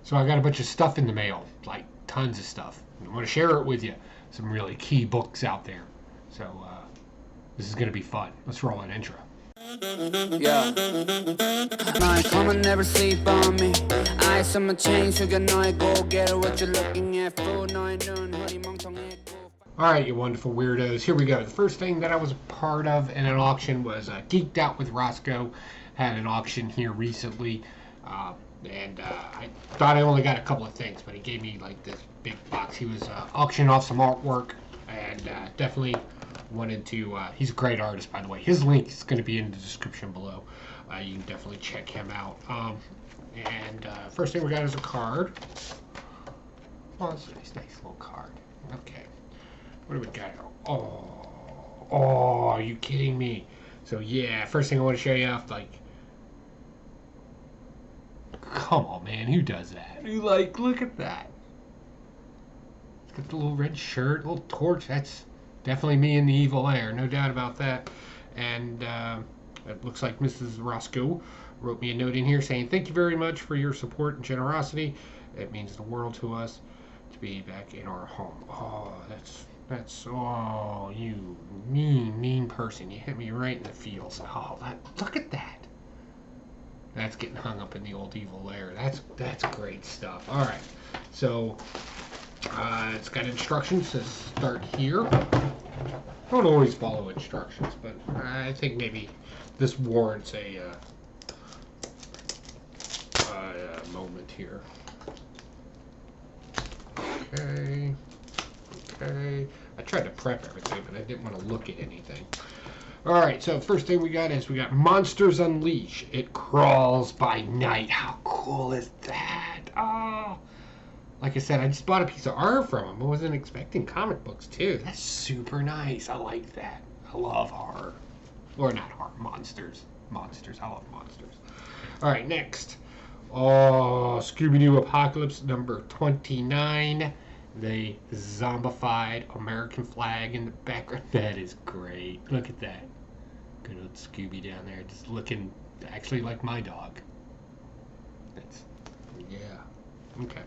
So I got a bunch of stuff in the mail, like tons of stuff. I want to share it with you. Some really key books out there. So this is going to be fun. Let's roll an intro. Yeah. My come and never sleep on me. I some change so you know I go get what you're looking at. Food no I learn hoodie 멍청해. All right, you wonderful weirdos. Here we go. The first thing that I was a part of in an auction was Geeked Out with Roscoe. Had an auction here recently. And I thought I only got a couple of things, but he gave me like this big box. He was auctioning off some artwork, and definitely wanted to. He's a great artist, by the way. His link is going to be in the description below. You can definitely check him out. And first thing we got is a card. Oh, it's a nice little card. Okay. What do we got? Oh, are you kidding me? So yeah, first thing I want to show you off, like. Come on, man. Who does that? Look at that. It's got the little red shirt, little torch. That's definitely me in the evil air. No doubt about that. And it looks like Mrs. Roscoe wrote me a note in here saying, "Thank you very much for your support and generosity. It means the world to us to be back in our home." Oh, oh, you mean person. You hit me right in the feels. Oh, look at that. That's getting hung up in the old evil lair. That's great stuff. All right, so it's got instructions to start here. Don't always follow instructions, but I think maybe this warrants a moment here. Okay. I tried to prep everything, but I didn't want to look at anything. All right, so first thing we got Monsters Unleash. It crawls by night. How cool is that? Oh, like I said, I just bought a piece of art from him. I wasn't expecting comic books too. That's super nice. I like that. I love horror, or not horror, monsters. Monsters. I love monsters. All right, next. Oh, Scooby-Doo Apocalypse number 29. The zombified American flag in the background. That is great. Look at that. Good old Scooby down there, just looking actually like my dog. Yeah. Okay.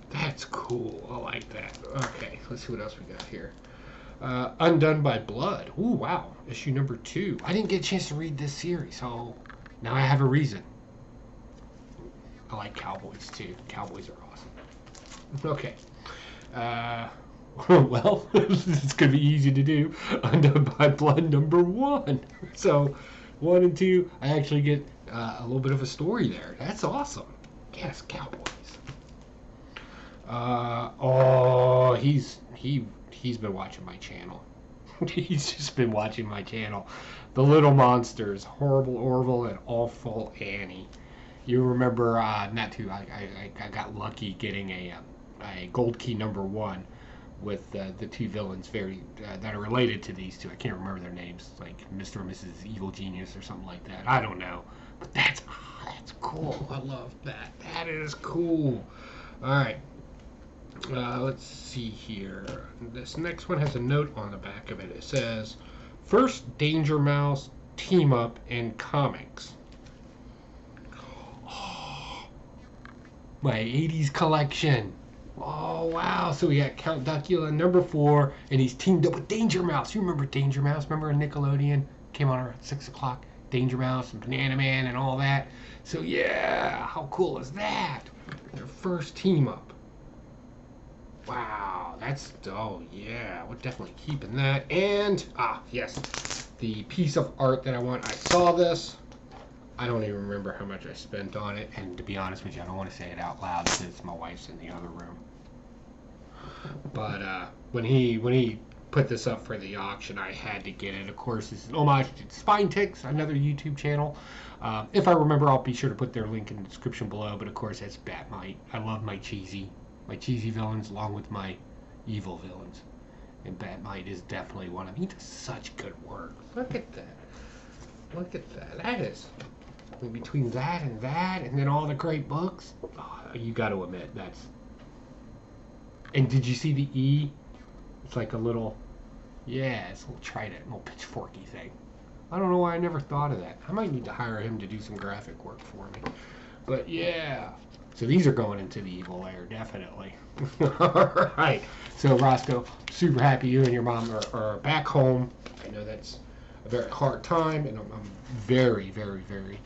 That's cool. I like that. Okay, let's see what else we got here. Undone by Blood. Ooh, wow. Issue number 2. I didn't get a chance to read this series, so now I have a reason. I like cowboys, too. Cowboys are awesome. Okay. Well, it's going to be easy to do. Undone by Blood number 1. So, 1 and 2, I actually get a little bit of a story there. That's awesome. Yes, cowboys. He's been watching my channel. He's just been watching my channel. The Little Monsters, Horrible Orville, and Awful Annie. You remember, not too, I got lucky getting a gold key number 1 with the two villains that are related to these two. I can't remember their names, like Mr. and Mrs. Evil Genius or something like that. I don't know, but that's cool. I love that. That is cool. All right, let's see here. This next one has a note on the back of it. It says, "First Danger Mouse team up in comics." Oh, my 80s collection. Oh, wow. So we got Count Duckula number 4, and he's teamed up with Danger Mouse. You remember Danger Mouse? Remember on Nickelodeon? Came on around 6 o'clock. Danger Mouse and Banana Man and all that. So, yeah. How cool is that? Their first team up. Wow. Oh, yeah. We're definitely keeping that. And, yes. The piece of art that I want. I saw this. I don't even remember how much I spent on it, and to be honest with you, I don't want to say it out loud since my wife's in the other room. But when he put this up for the auction, I had to get it. Of course, it's an homage to Spine Ticks, another YouTube channel. If I remember, I'll be sure to put their link in the description below. But of course, that's Batmite. I love my cheesy villains along with my evil villains, and Batmite is definitely one of them. He does such good work. Look at that. Look at that. That is. Between that, and then all the great books, you got to admit that's. And did you see the E? It's like a little, it's a little trident, little pitchforky thing. I don't know why I never thought of that. I might need to hire him to do some graphic work for me. But yeah, So these are going into the evil layer, definitely. All right. So Roscoe, super happy you and your mom are back home. I know that's a very hard time, and I'm very, very, very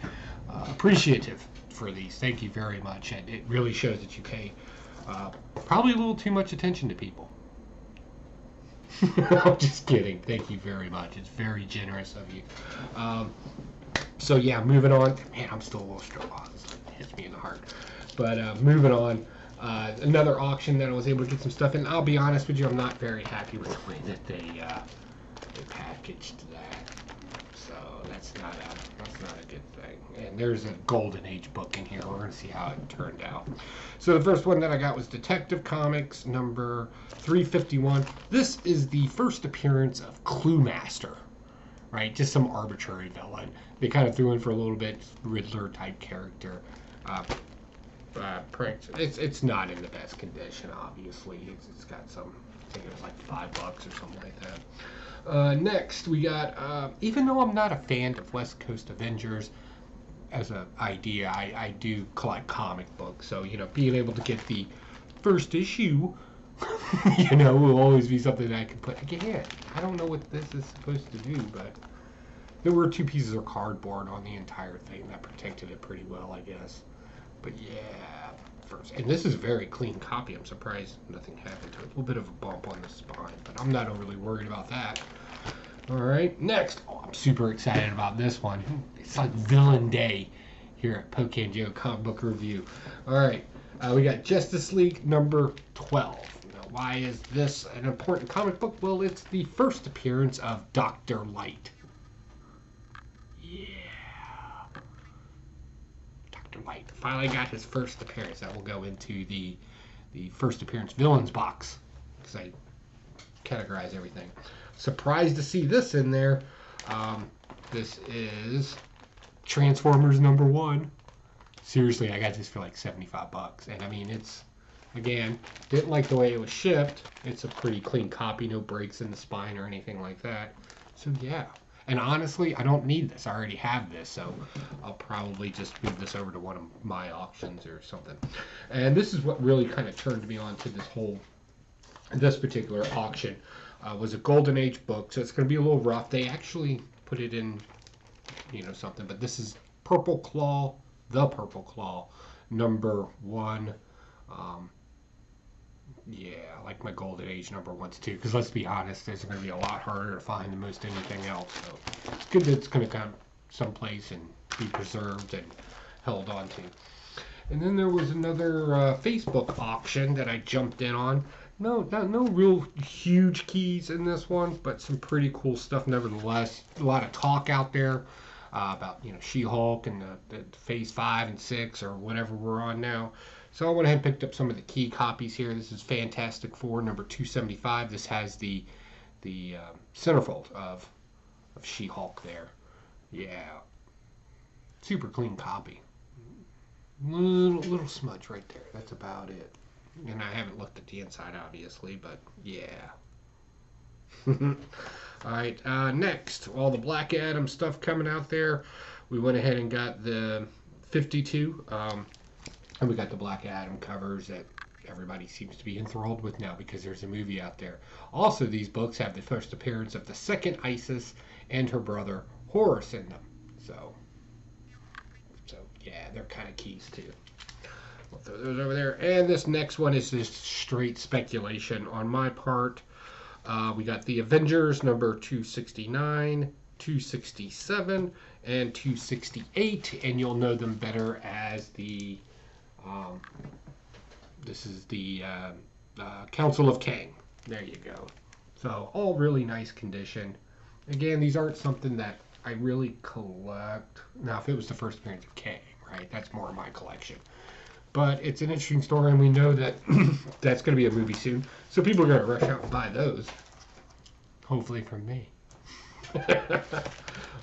appreciative for these. Thank you very much. And it really shows that you pay probably a little too much attention to people. I'm just kidding. Thank you very much. It's very generous of you. So yeah, moving on. Man, I'm still a little strong. It hits me in the heart. But moving on. Another auction that I was able to get some stuff in. I'll be honest with you, I'm not very happy with the way that they packaged that. So that's not a good thing. And there's a Golden Age book in here. We're going to see how it turned out. So the first one that I got was Detective Comics number 351. This is the first appearance of Cluemaster, right? Just some arbitrary villain. They kind of threw in for a little bit Riddler type character. Prints. It's not in the best condition, obviously. It's got some, I think it was like $5 or something like that. Next, we got, even though I'm not a fan of West Coast Avengers as an idea, I do collect comic books. So, being able to get the first issue, will always be something that I can put again. I don't know what this is supposed to do, but there were 2 pieces of cardboard on the entire thing that protected it pretty well, I guess. But yeah, first, and this is a very clean copy. I'm surprised nothing happened to it. A little bit of a bump on the spine, but I'm not overly worried about that. All right, next. Oh, I'm super excited about this one. It's like Villain Day here at Poke and Joe Comic Book Review. All right, we got Justice League number 12. Now, why is this an important comic book? Well, it's the first appearance of Dr. Light. Yeah. Light finally got his first appearance. That will go into the first appearance villains box, because I categorize everything. Surprised to see this in there. This is Transformers number 1. Seriously, I got this for like $75, and I mean, it's, again, didn't like the way it was shipped. It's a pretty clean copy, no breaks in the spine or anything like that. So yeah. And honestly, I don't need this. I already have this, so I'll probably just move this over to one of my auctions or something. And this is what really kind of turned me on to this particular auction. Was a Golden Age book, so it's going to be a little rough. They actually put it in, something. But this is Purple Claw, the Purple Claw, number 1. Yeah, like my Golden Age number 1s too, because let's be honest, it's going to be a lot harder to find than most anything else. So it's good that it's going to come someplace and be preserved and held on to. And then there was another Facebook auction that I jumped in on. No real huge keys in this one, but some pretty cool stuff nevertheless. A lot of talk out there about She-Hulk and the Phase 5 and 6 or whatever we're on now. So I went ahead and picked up some of the key copies here. This is Fantastic Four number 275. This has the centerfold of She-Hulk there. Yeah, super clean copy. Little smudge right there. That's about it. And I haven't looked at the inside, obviously, but yeah. All right, next, all the Black Adam stuff coming out there. We went ahead and got the 52. And we got the Black Adam covers that everybody seems to be enthralled with now because there's a movie out there. Also, these books have the first appearance of the second Isis and her brother Horus in them. So yeah, they're kind of keys too. We'll throw those over there. And this next one is just straight speculation on my part. We got the Avengers number 269, 267, and 268, and you'll know them better as the this is the Council of Kang. There you go. So all really nice condition. Again, these aren't something that I really collect. Now, if it was the first appearance of Kang, right, that's more of my collection. But it's an interesting story, and we know that that's going to be a movie soon. So people are going to rush out and buy those. Hopefully from me.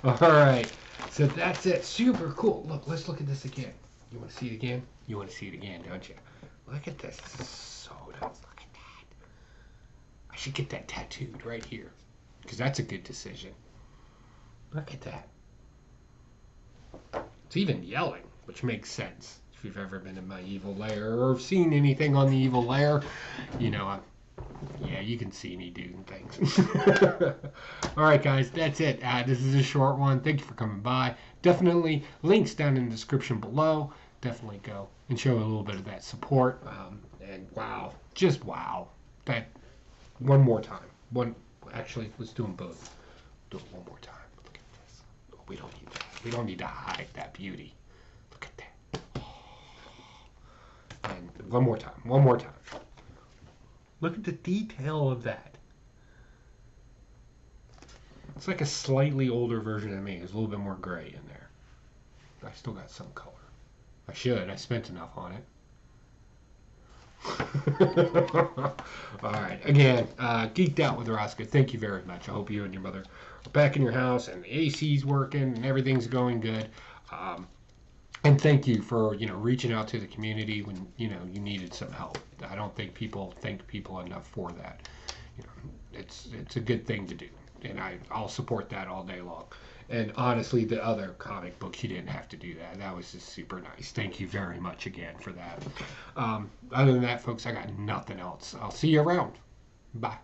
All right. So that's it. Super cool. Look, let's look at this again. You want to see it again? You want to see it again, don't you? Look at this. So nice. Look at that. I should get that tattooed right here, because that's a good decision. Look at that. It's even yelling, which makes sense. If you've ever been in my evil lair or seen anything on the evil lair, you know, yeah, you can see me doing things. All right, guys, that's it. This is a short one. Thank you for coming by. Definitely links down in the description below. Definitely go and show a little bit of that support. And wow, just wow. That one more time. Actually, let's do them both. Do it one more time. Look at this. Oh, we don't need that. We don't need to hide that beauty. Look at that. And one more time. One more time. Look at the detail of that. It's like a slightly older version of me. There's a little bit more gray in there. I still got some color. I should. I spent enough on it. All right. Again, Geeked Out with Roscoe. Thank you very much. I hope you and your mother are back in your house and the AC's working and everything's going good. And thank you for reaching out to the community when you needed some help. I don't think people thank people enough for that. It's a good thing to do, and I'll support that all day long. And honestly, the other comic books, you didn't have to do that. That was just super nice. Thank you very much again for that. Other than that, folks, I got nothing else. I'll see you around. Bye.